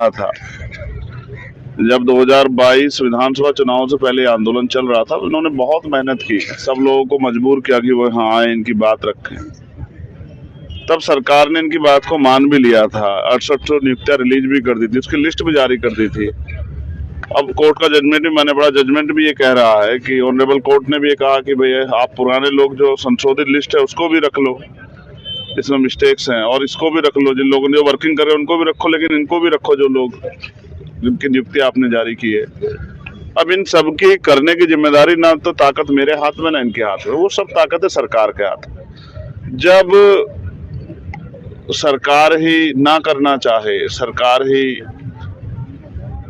रहा था। जब 2022 विधानसभा चुनाव से पहले आंदोलन चल रहा था, उन्होंने बहुत मेहनत की, सब लोगों को मजबूर किया कि वो यहाँ आए, इनकी बात रखें। तब सरकार ने इनकी बात को मान भी लिया था, 68 नियुक्तियां रिलीज भी कर दी थी, उसकी लिस्ट भी जारी कर दी थी। अब कोर्ट का जजमेंट भी मैंने पढ़ा, जजमेंट भी ये कह रहा है कि ऑनरेबल कोर्ट ने भी ये कहा कि भैया आप पुराने लोग जो संशोधित लिस्ट है उसको भी रख लो, इसमें मिस्टेक्स हैं, और इसको भी रख लो, जिन लोगों ने वर्किंग कर रहे हैं उनको भी रखो, लेकिन इनको भी रखो जो लोग जिनकी नियुक्ति आपने जारी की है। अब इन सबकी करने की जिम्मेदारी ना तो ताकत मेरे हाथ में ना इनके हाथ में, वो सब ताकत है सरकार के हाथ में। जब सरकार ही ना करना चाहे, सरकार ही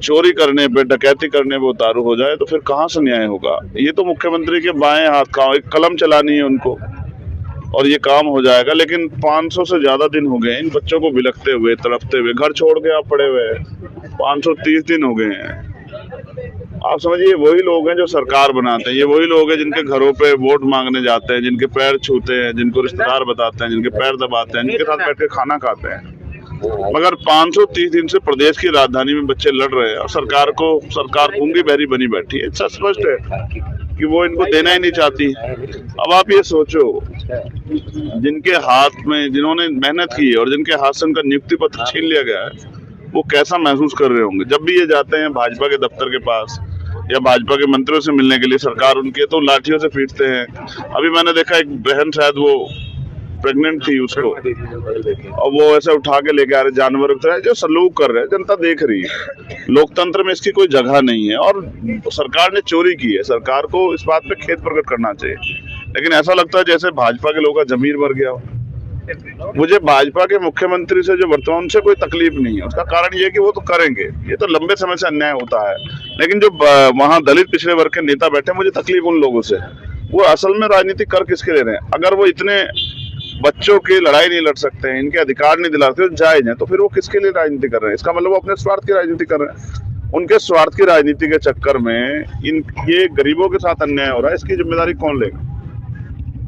चोरी करने पे, डकैती करने पे उतारू हो जाए, तो फिर कहां से न्याय होगा। ये तो मुख्यमंत्री के बाएं हाथ का एक कलम चलानी है उनको और ये काम हो जाएगा। लेकिन 500 से ज्यादा दिन हो गए इन बच्चों को बिलखते हुए, तड़पते हुए, घर छोड़ के आप पड़े हुए हैं। 530 दिन हो गए हैं। आप समझिए, वही लोग हैं जो सरकार बनाते हैं, ये वही लोग हैं जिनके घरों पे वोट मांगने जाते हैं, जिनके पैर छूते हैं, जिनको रिश्तेदार बताते हैं, जिनके पैर दबाते हैं, जिनके साथ बैठ के खाना खाते हैं। मगर 530 दिन से प्रदेश की राजधानी में बच्चे लड़ रहे हैं और सरकार गूंगी बहरी बनी बैठी है। स्पष्ट है कि वो इनको देना ही नहीं चाहती। अब आप ये सोचो, जिनके हाथ में, जिन्होंने मेहनत की है और जिनके हाथ से उनका नियुक्ति पत्र छीन लिया गया है, वो कैसा महसूस कर रहे होंगे। जब भी ये जाते हैं भाजपा के दफ्तर के पास या भाजपा के मंत्रियों से मिलने के लिए, सरकार उनके तो लाठियों से पीटते हैं। अभी मैंने देखा एक बहन, शायद वो प्रेग्नेंट थी, उसको और वो ऐसे उठा के लेके आ रहे, जानवर की तरह जो सलूक कर रहे हैं, जनता देख रही है। लोकतंत्र में इसकी कोई जगह नहीं है और सरकार ने चोरी की है। सरकार को इस बात पे खेद प्रकट करना चाहिए, लेकिन ऐसा लगता है जैसे भाजपा के लोगों का जमीर मर गया हो। मुझे भाजपा के मुख्यमंत्री से जो वर्तमान, उनसे कोई तकलीफ नहीं है। उसका कारण ये है कि वो तो करेंगे, ये तो लंबे समय से अन्याय होता है। लेकिन जो वहां दलित पिछड़े वर्ग के नेता बैठे, मुझे तकलीफ उन लोगों से। वो असल में राजनीति कर किसके ले रहे हैं। अगर वो इतने बच्चों की लड़ाई नहीं लड़ सकते हैं, इनके अधिकार नहीं दिलाते, जायज है, तो फिर वो किसके लिए राजनीति कर रहे हैं। इसका मतलब वो अपने स्वार्थ की राजनीति कर रहे हैं। उनके स्वार्थ की राजनीति के चक्कर में ये गरीबों के साथ अन्याय हो रहा है, इसकी जिम्मेदारी कौन लेगा।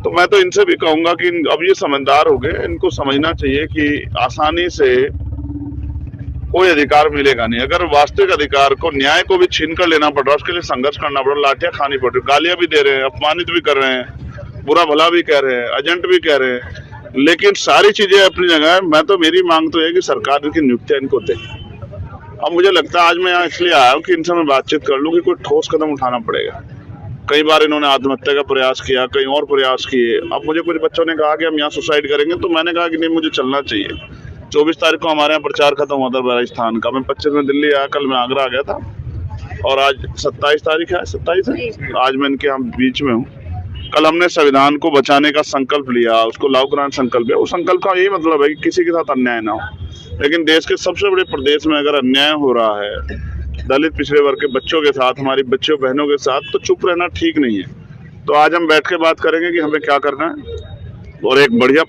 तो मैं तो इनसे भी कहूंगा कि अब ये समझदार हो गए, इनको समझना चाहिए कि आसानी से कोई अधिकार मिलेगा नहीं। अगर वास्तविक अधिकार को, न्याय को भी छीन कर लेना पड़ रहा है, उसके लिए संघर्ष करना पड़ रहा है, लाठियां खानी पड़ रही, गालियां भी दे रहे हैं, अपमानित भी कर रहे हैं, बुरा भला भी कह रहे हैं, एजेंट भी कह रहे हैं, लेकिन सारी चीजें अपनी जगह है। मैं तो, मेरी मांग तो है कि सरकार की नियुक्तियां इनको दे। अब मुझे लगता है आज मैं यहाँ इसलिए आया हूँ कि इनसे मैं बातचीत कर लूँ कि कोई ठोस कदम उठाना पड़ेगा। कई बार इन्होंने आत्महत्या का प्रयास किया, कई और प्रयास किए। अब मुझे कुछ बच्चों ने कहा कि हम यहाँ सुसाइड करेंगे, तो मैंने कहा कि नहीं, मुझे चलना चाहिए। 24 तारीख को हमारे यहाँ प्रचार खत्म हुआ था राजस्थान का, मैं 25 में दिल्ली आया, कल मैं आगरा आ गया था और आज 27 तारीख है, 27 है, आज मैं इनके यहाँ बीच में हूँ। कल हमने संविधान को बचाने का संकल्प लिया, उसको लागू कराने का संकल्प लिया। उस संकल्प का यही मतलब है कि किसी के साथ अन्याय ना हो। लेकिन देश के सबसे बड़े प्रदेश में अगर अन्याय हो रहा है दलित पिछड़े वर्ग के बच्चों के साथ, हमारी बच्चों बहनों के साथ, तो चुप रहना ठीक नहीं है। तो आज हम बैठ के बात करेंगे कि हमें क्या करना है और एक बढ़िया